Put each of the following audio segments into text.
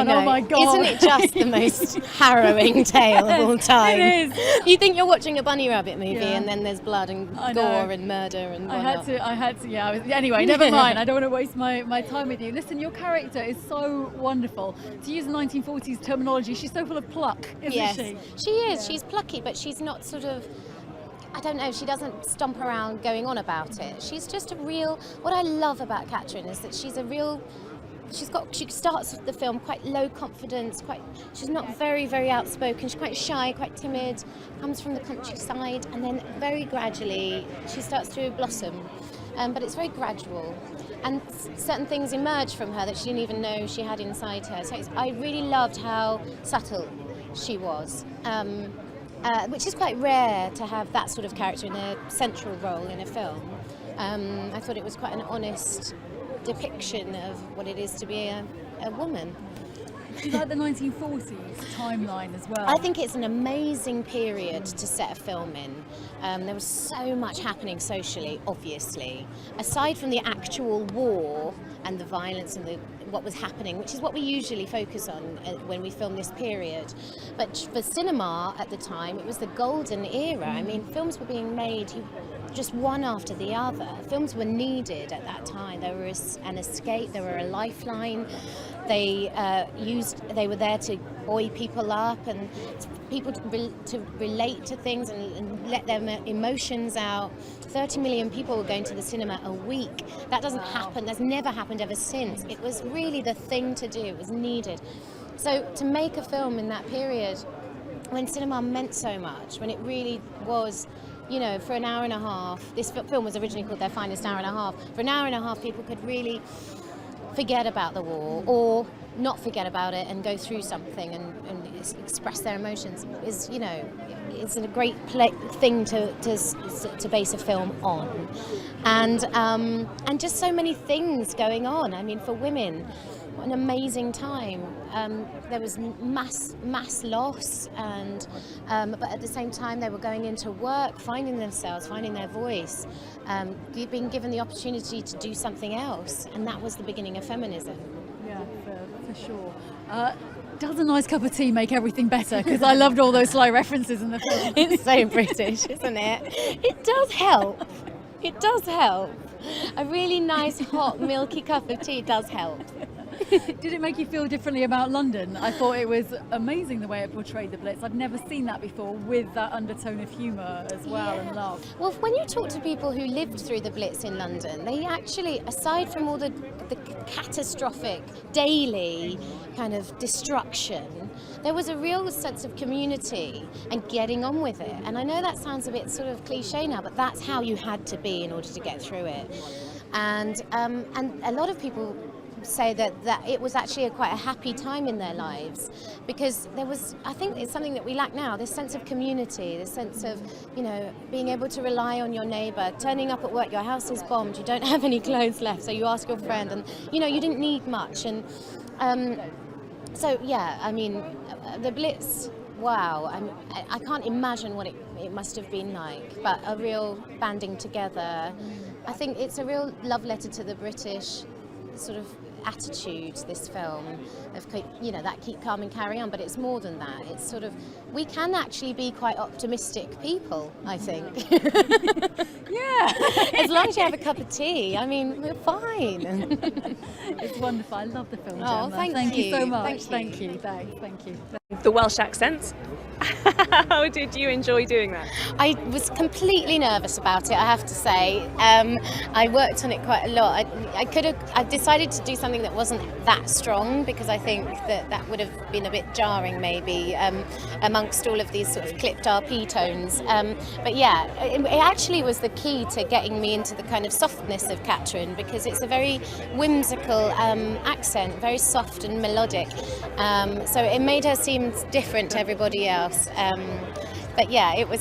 down. Oh my God. Isn't it just the most harrowing tale of all time? It is. You think you're watching a Bunny Rabbit movie and then there's blood and gore and murder and whatnot. I had to, anyway, never mind. I don't want to waste my time with you. Listen, your character is so wonderful. To use 1940s terminology, she's so full of pluck, isn't she? She is. Yeah. She's plucky, but she's not sort of, I don't know, she doesn't stomp around going on about it. She's just a real, what I love about Katrin is that she's a real, she starts the film quite low confidence, she's not very, very outspoken, she's quite shy, quite timid, comes from the countryside, and then very gradually she starts to blossom. But it's very gradual. And certain things emerge from her that she didn't even know she had inside her. So I really loved how subtle she was. Which is quite rare to have that sort of character in a central role in a film. I thought it was quite an honest depiction of what it is to be a woman. Do you like the 1940s timeline as well? I think it's an amazing period to set a film in. There was so much happening socially, obviously. Aside from the actual war and the violence and what was happening, which is what we usually focus on when we film this period. But for cinema at the time, it was the golden era. I mean, films were being made just one after the other. Films were needed at that time. There was an escape, there were a lifeline. They were there to buoy people up and people to relate to things and let their emotions out. 30 million people were going to the cinema a week. That doesn't happen. That's never happened ever since. It was really the thing to do. It was needed. So to make a film in that period, when cinema meant so much, when it really was, you know, for an hour and a half, this film was originally called Their Finest Hour and a Half. For an hour and a half, people could really forget about the war or not forget about it and go through something and express their emotions is, you know, it's a great thing to base a film on, and just so many things going on. I mean, for women, what an amazing time. There was mass loss, and but at the same time they were going into work, finding themselves, finding their voice, being given the opportunity to do something else, and that was the beginning of feminism. Yeah, for sure. Does a nice cup of tea make everything better? Because I loved all those sly references in the film. It's so British, isn't it? It does help. It does help. A really nice, hot, milky cup of tea does help. Did it make you feel differently about London? I thought it was amazing the way it portrayed the Blitz. I'd never seen that before, with that undertone of humour as well, and love. Well, when you talk to people who lived through the Blitz in London, they actually, aside from all the catastrophic daily kind of destruction, there was a real sense of community and getting on with it. And I know that sounds a bit sort of cliche now, but that's how you had to be in order to get through it. And a lot of people say that it was actually quite a happy time in their lives, because there was, I think it's something that we lack now, this sense of community, this sense of, you know, being able to rely on your neighbour, turning up at work, your house is bombed, you don't have any clothes left, so you ask your friend, and you know, you didn't need much. And so yeah, I mean, the Blitz, wow, I can't imagine what it must have been like, but a real banding together. I think it's a real love letter to the British sort of attitude, this film, of, you know, that keep calm and carry on, but it's more than that. It's sort of, we can actually be quite optimistic people, I think. Yeah. As long as you have a cup of tea, I mean, we're fine. It's wonderful. I love the film, Oh, Gemma. thank you so much. Thank you. Thank you. The Welsh accent. How did you enjoy doing that? I was completely nervous about it, I have to say. I worked on it quite a lot. I decided to do something that wasn't that strong, because I think that would have been a bit jarring maybe amongst all of these sort of clipped RP tones. But yeah, it actually was the key to getting me into the kind of softness of Katrin, because it's a very whimsical accent, very soft and melodic. So it made her seem different to everybody else. But yeah, I was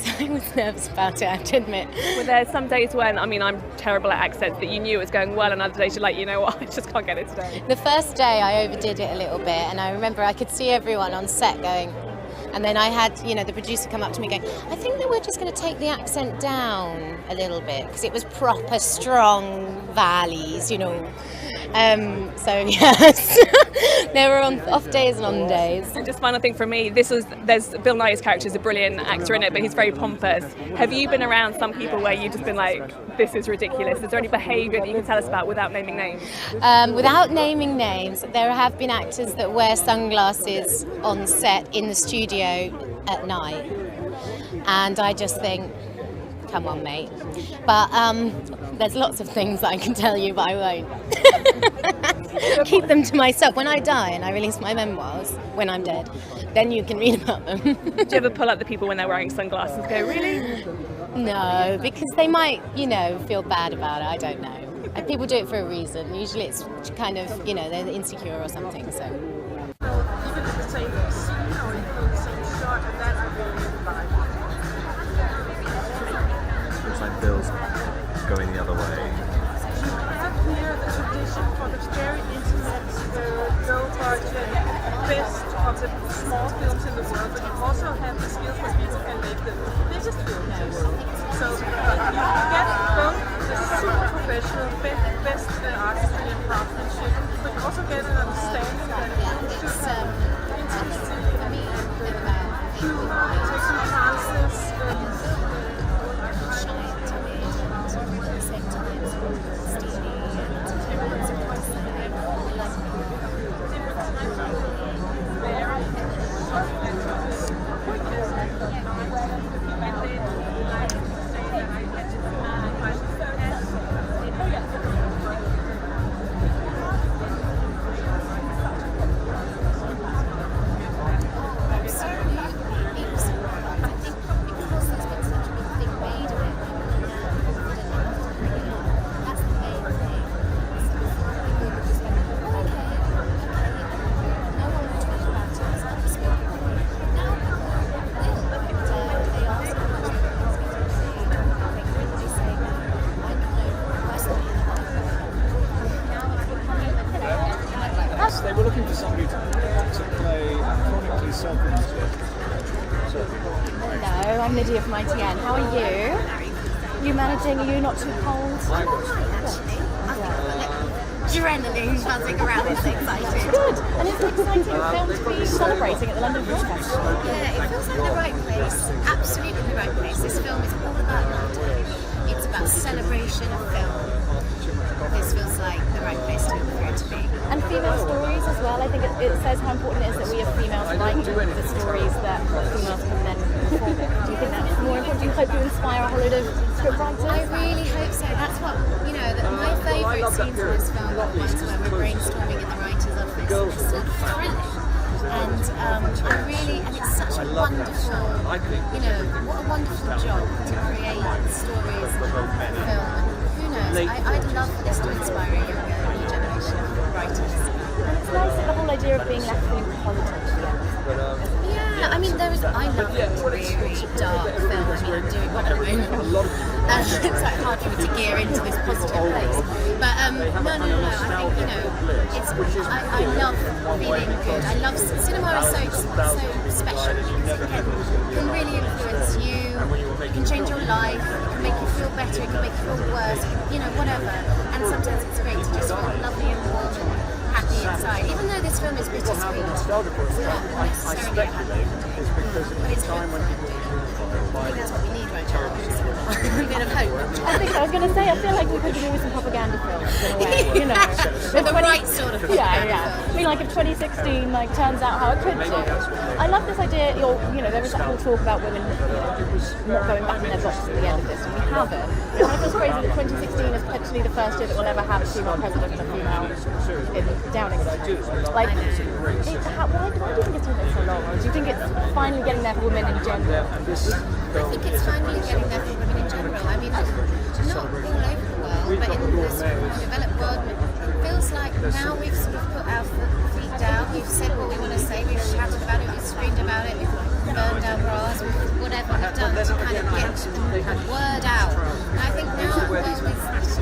nervous about it, I have to admit. Were there some days when, I mean, I'm terrible at accents, that you knew it was going well, and other days you're like, you know what, I just can't get it today? The first day I overdid it a little bit, and I remember I could see everyone on set going, And then I had, the producer come up to me going, I think that we're just going to take the accent down a little bit because it was proper strong valleys, So yes, there were off days and on days. And just final thing from me, there's Bill Nighy's character is a brilliant actor in it, but he's very pompous. Have you been around some people where you've just been like, this is ridiculous? Is there any behaviour that you can tell us about without naming names? Without naming names, there have been actors that wear sunglasses on set in the studio at night, and I just think, come on, mate. But there's lots of things that I can tell you, but I won't. Keep them to myself. When I die and I release my memoirs, when I'm dead, then you can read about them. Do you ever pull up the people when they're wearing sunglasses and go, really? No, because they might, feel bad about it. I don't know. People do it for a reason. Usually it's kind of, they're insecure or something, so. Even in the same scene or even in the same shot, and that I really like. Looks like Bill's going the other way. Here, the tradition for the very intimate, low budget, best of the small films in the world, but you also have the skills where people can make the biggest films in the world. So you get both the super professional, best artistry and craftsmanship, but you also get an understanding that film should have intimacy and taking chances. They were looking for somebody to play a chronically self-interested. Hello, I'm Lydia from ITN. How are you? You managing? Are you not too cold? I'm alright, actually. Adrenaline buzzing around, it's exciting. Good, and it's an exciting film to be celebrating at the London Film Festival. Yeah, it feels like the right place, absolutely the right place. This film is all about London. It's about celebration of film. This feels like the right place for it to be. And female stories as well. I think it says how important it is that we have females writing the stories that females can then perform it. Do you think that's more important? Do you hope you inspire a whole load of script writers? I really hope so. That's what, my favourite scenes in this film are the ones where we're brainstorming in the writer's office. It's so thrilling. And it's such a wonderful, what a wonderful job to create stories and film. Who knows? I'd love this to inspire a new generation of writers. And it's nice that the whole idea of being left feeling politics again. Yeah, I love really dark film. I'm doing one at the moment. It's like hard for me to gear into this positive place. But no. I think I love feeling good. I love cinema is so special. It can really influence you. It can change your life. It can make you feel better. It can make you feel worse. Whatever. And sometimes it's great to just feel lovely and warm and happy inside. Even though this film is bittersweet, it's not necessarily happy. But it's good. I think that's what we need right now. A bit of hope. I was going to say, I feel like we could do with some propaganda films in a way, With the right sort of propaganda I mean, like if 2016 turns out how it could do. I love this idea, there is that whole talk about women not going back in their boxes at the end of this, and we haven't. And it feels crazy that 2016 is potentially the first year that we'll ever have a female president and a female in Downing Street. Why do you think it's taking so long? Or do you think it's finally getting there for women in general? I think it's finally getting there for women in general. I mean, not all over the world, but in this developed world, it feels like now we've sort of put our feet down, we've said what we want to say, we've shouted about it, we've screamed about it, we've burned our bras, whatever we've done to kind of get the word out. And I think now we're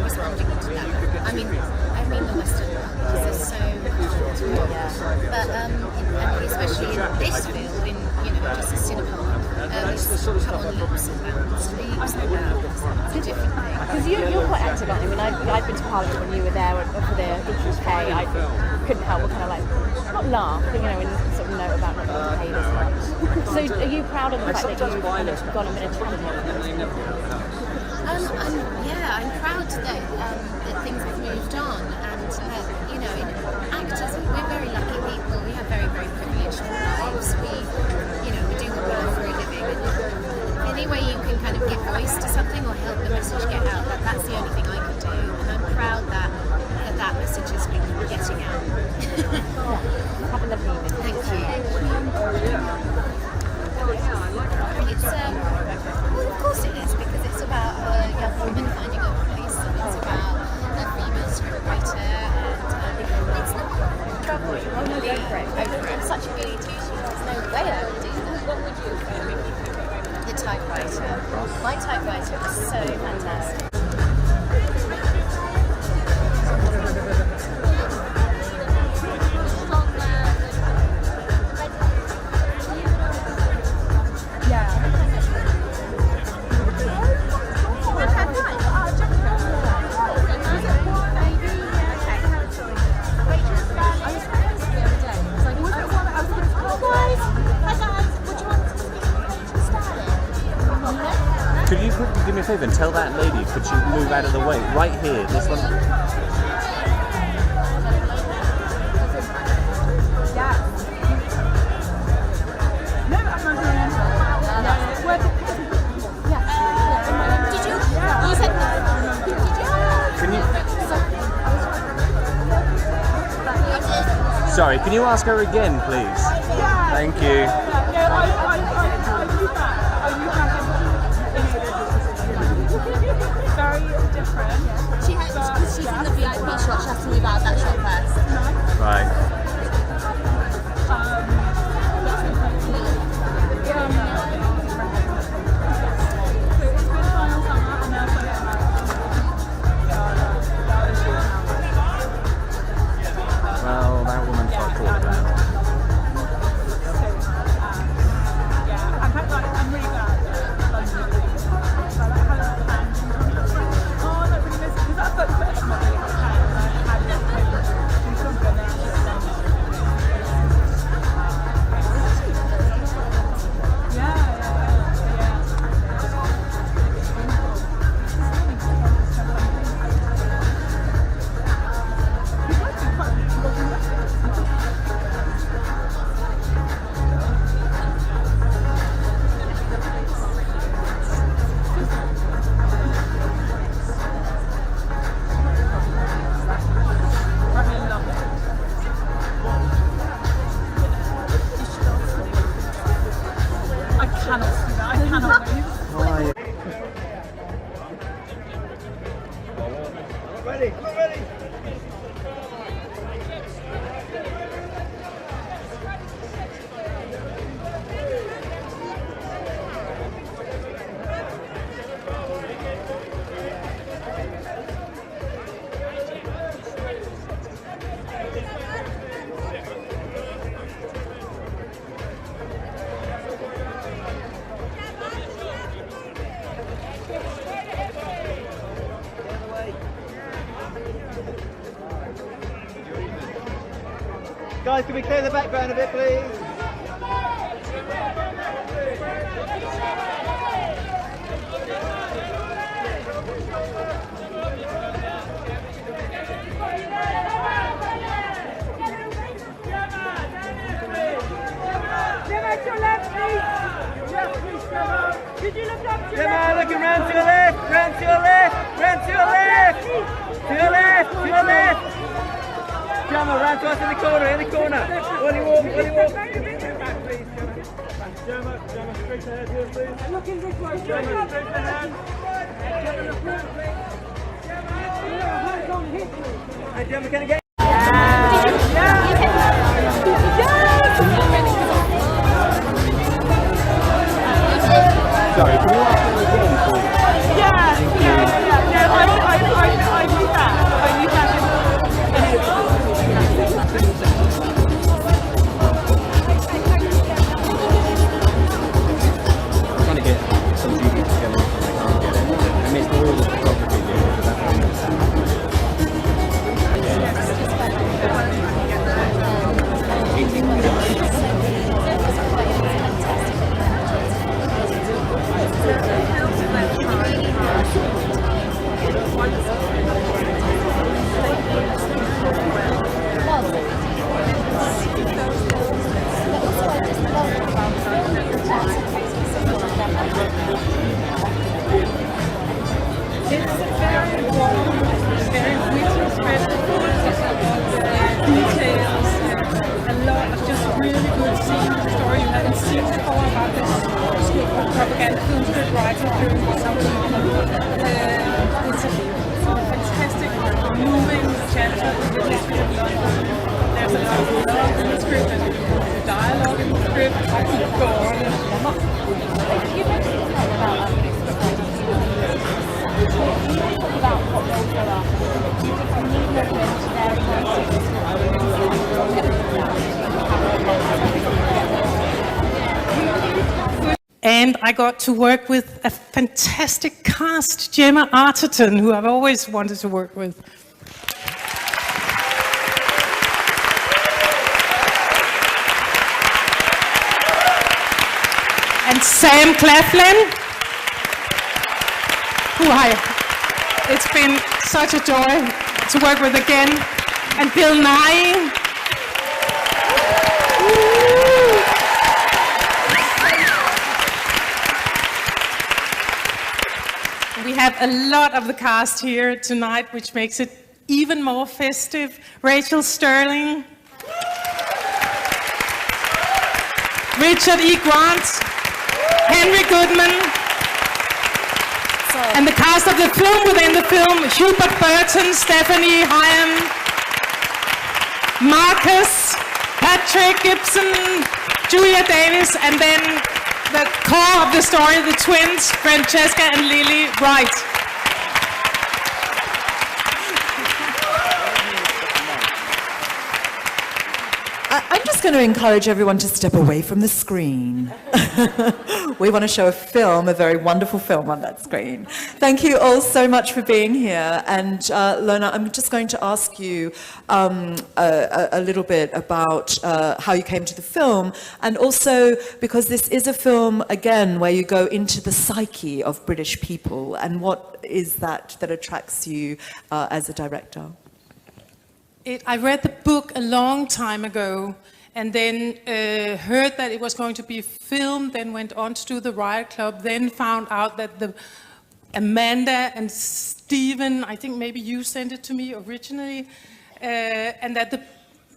responding to that. I mean the Western world, because there's so much to it. But and especially in this field, in just sleeps and it's a different thing. Because you're quite active, aren't you? I mean, I'd been to Parliament when you were there for the Equals Pay. I couldn't help but kind of like, not laugh, but you know, and sort of note about not being paid as much. So are you proud of the fact that you've kind of gone and been a champion? I'm proud that things have moved on, and you know, actors, we're very lucky people. We have very, very privileged lives. We do the work for a living, and any way you can kind of give voice to something or help the message get out, that's the only thing I can do, and I'm proud that message has been getting out. Have a lovely evening. Thank you. It's well, of course it is, because it's about a young woman finding a voice, and it's about a female scriptwriter, and it's not trouble. Oh no, go for it. I'm such a goody two-shoes. There's no way I would do that. What would you do? The typewriter. My typewriter was so fantastic. Could you quickly do me a favour and tell that lady, could she move out of the way? Right here, this one. Sorry, can you ask her again, please? Thank you. Very different. She's in the VIP shot, she has to move out of that shot first. Right. Well, that woman's got caught down. I'm really glad that London is doing this. Like, I had a plan. Oh, I really miss it. Because that's like the first time I had it in London and Guys, can we clear the background a bit, please? Gemma, looking round to your left, round to your left, round to your left, to your left, to your left. Gemma, round to us in the corner, in the corner. Willy walk, Willy walk. Gemma, straight ahead here, please. Looking this way, Gemma, straight ahead. Gemma, look round, please. Hey, Gemma, can I get Sorry, can you ask her again, please? I knew that. I'm trying to get some propaganda film script writer during the summer. It's a fantastic, moving chapter in the history of London. There's a lot of love in the script and dialogue in the script. I could go on and on. You mentioned about what roles there are. Do you think you need more And I got to work with a fantastic cast, Gemma Arterton, who I've always wanted to work with. And Sam Claflin, it's been such a joy to work with again. And Bill Nye. We have a lot of the cast here tonight, which makes it even more festive. Rachel Sterling, Richard E. Grant, Henry Goodman, and the cast of the film within the film, Hubert Burton, Stephanie Hyam, Marcus, Patrick Gibson, Julia Davis, and then the core of the story, the twins, Francesca and Lily Wright. I'm just going to encourage everyone to step away from the screen. We want to show a film, a very wonderful film on that screen. Thank you all so much for being here. And Lona, I'm just going to ask you a little bit about how you came to the film, and also because this is a film, again, where you go into the psyche of British people, and what is that attracts you as a director? I read the book a long time ago, and then heard that it was going to be filmed, then went on to do the Riot Club, then found out that Amanda and Stephen, I think maybe you sent it to me originally, and that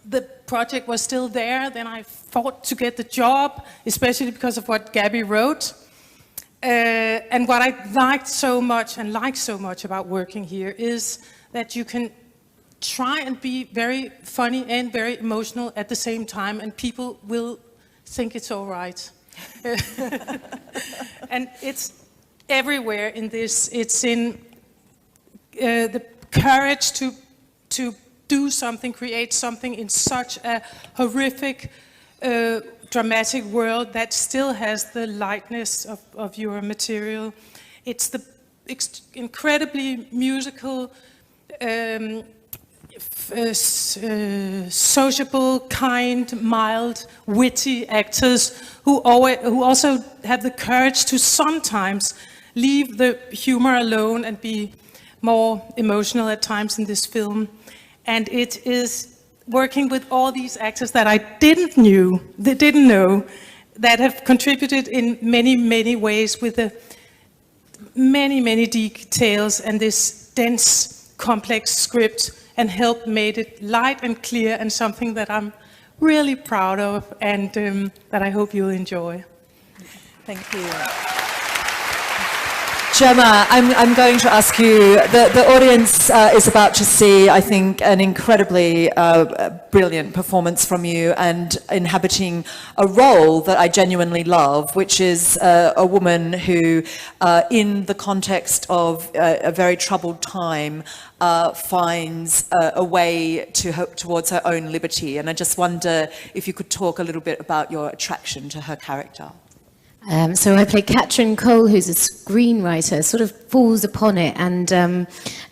the project was still there. Then I fought to get the job, especially because of what Gabby wrote. And what I liked so much and like so much about working here is that you can try and be very funny and very emotional at the same time, and people will think it's all right. And it's everywhere in this. It's in the courage to do something, create something in such a horrific, dramatic world that still has the lightness of your material. It's the incredibly musical, sociable, kind, mild, witty actors who also have the courage to sometimes leave the humor alone and be more emotional at times in this film. And it is working with all these actors that I didn't know, that have contributed in many, many ways with the many, many details and this dense, complex script, and help made it light and clear, and something that I'm really proud of, and that I hope you'll enjoy. Thank you. Gemma, I'm going to ask you, the audience is about to see, I think, an incredibly brilliant performance from you, and inhabiting a role that I genuinely love, which is a woman who, in the context of a very troubled time, finds a way towards her own liberty. And I just wonder if you could talk a little bit about your attraction to her character. So I play Catherine Cole, who's a screenwriter, sort of falls upon it and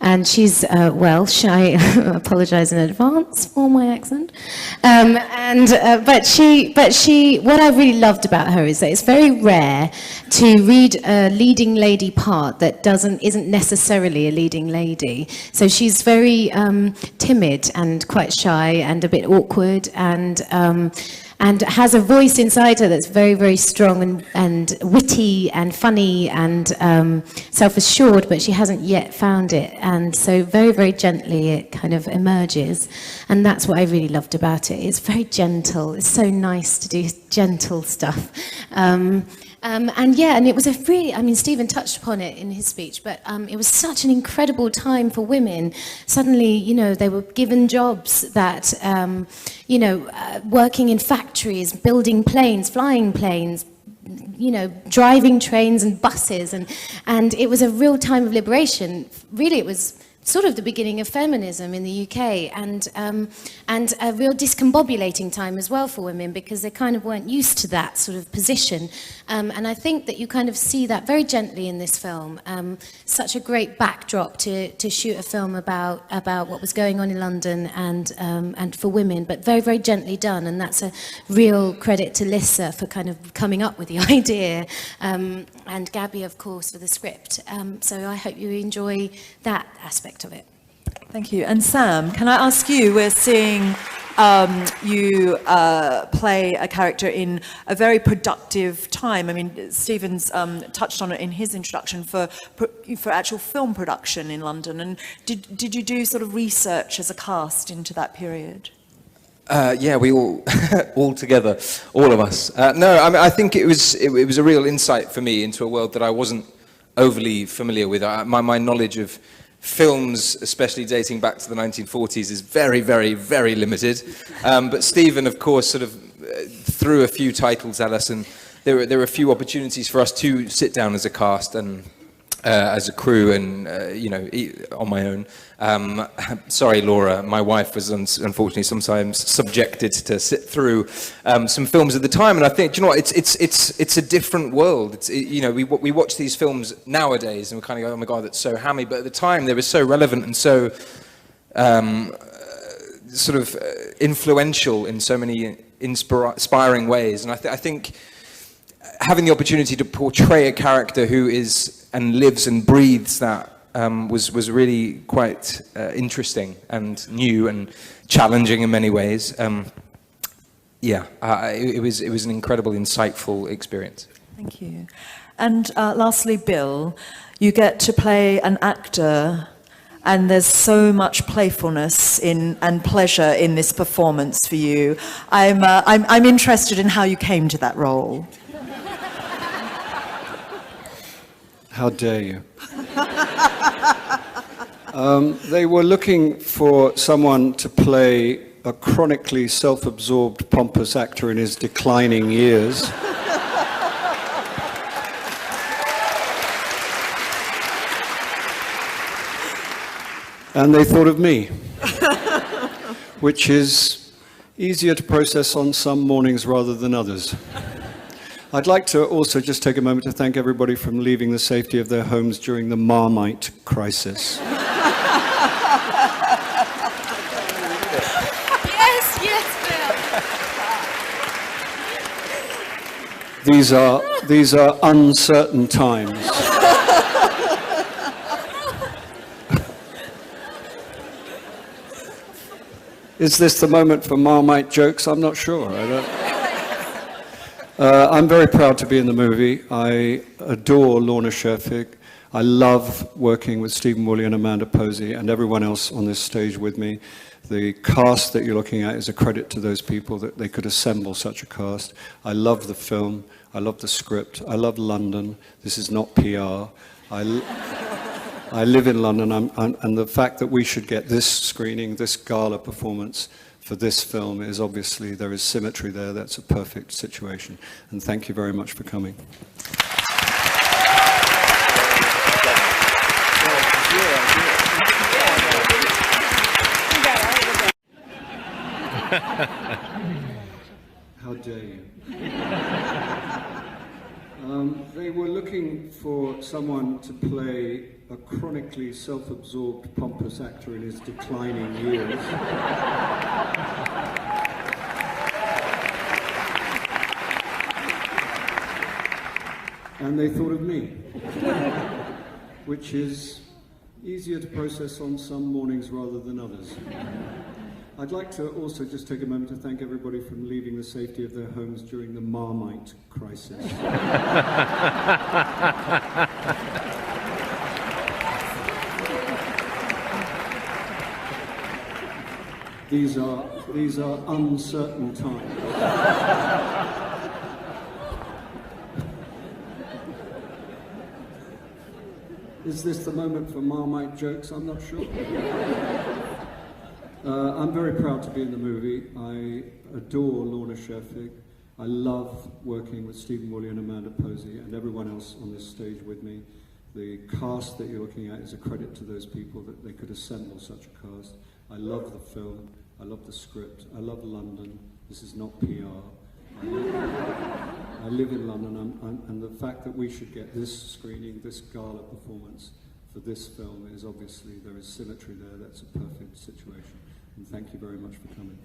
and she's Welsh. I apologise in advance for my accent. But she, what I really loved about her is that it's very rare to read a leading lady part that isn't necessarily a leading lady. So she's very timid and quite shy and a bit awkward, and has a voice inside her that's very, very strong and witty and funny and self-assured, but she hasn't yet found it. And so very, very gently it kind of emerges. And that's what I really loved about it. It's very gentle. It's so nice to do gentle stuff. And it was Stephen touched upon it in his speech, but it was such an incredible time for women. Suddenly, they were given jobs that, working in factories, building planes, flying planes, driving trains and buses, and it was a real time of liberation. Really, it was sort of the beginning of feminism in the UK, and a real discombobulating time as well for women, because they kind of weren't used to that sort of position. And I think that you kind of see that very gently in this film. Such a great backdrop to shoot a film about what was going on in London and for women, but very, very gently done. And that's a real credit to Lissa for kind of coming up with the idea, and Gabby, of course, for the script. So I hope you enjoy that aspect of it. Thank you. And Sam, can I ask you, we're seeing you play a character in a very productive time. I mean, Stephen's touched on it in his introduction for actual film production in London. And did you do sort of research as a cast into that period? Yeah, we all together, all of us. No, I mean, I think it was a real insight for me into a world that I wasn't overly familiar with. My knowledge of films, especially dating back to the 1940s, is very, very, very limited. But Stephen, of course, sort of threw a few titles at us, and there were a few opportunities for us to sit down as a cast and as a crew, and on my own. Sorry, Laura, my wife was unfortunately sometimes subjected to sit through some films at the time, and I think, do you know what, it's a different world. We watch these films nowadays and we kind of go, oh my God, that's so hammy, but at the time they were so relevant and so sort of influential in so many inspiring ways. And I think having the opportunity to portray a character who is and lives and breathes that was really quite interesting and new and challenging in many ways. It was an incredible, insightful experience. Thank you. And lastly, Bill, you get to play an actor, and there's so much playfulness and pleasure in this performance for you. I'm interested in how you came to that role. How dare you? They were looking for someone to play a chronically self-absorbed, pompous actor in his declining years. And they thought of me, which is easier to process on some mornings rather than others. I'd like to also just take a moment to thank everybody for leaving the safety of their homes during the Marmite crisis. Bill. These are uncertain times. Is this the moment for Marmite jokes? I'm not sure. I'm very proud to be in the movie. I adore Lorna Scherfig. I love working with Stephen Woolley and Amanda Posey and everyone else on this stage with me. The cast that you're looking at is a credit to those people that they could assemble such a cast. I love the film. I love the script. I love London. This is not PR. I live in London, and the fact that we should get this screening, this gala performance for this film is obviously, there is symmetry there. That's a perfect situation. And thank you very much for coming. How dare you? They were looking for someone to play a chronically self-absorbed, pompous actor in his declining years. And they thought of me, which is easier to process on some mornings rather than others. I'd like to also just take a moment to thank everybody for leaving the safety of their homes during the Marmite crisis. These are uncertain times. Is this the moment for Marmite jokes? I'm not sure. I'm very proud to be in the movie. I adore Lorna Sheffield. I love working with Stephen Woolley and Amanda Posey and everyone else on this stage with me. The cast that you're looking at is a credit to those people that they could assemble such a cast. I love the film. I love the script. I love London. This is not PR. I live in London, and the fact that we should get this screening, this gala performance for this film is obviously, there is symmetry there. That's a perfect situation. And thank you very much for coming.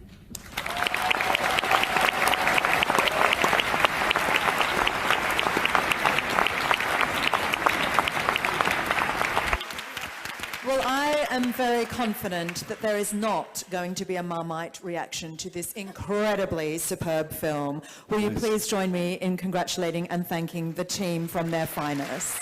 Well, I am very confident that there is not going to be a Marmite reaction to this incredibly superb film. Will you please join me in congratulating and thanking the team from their finest?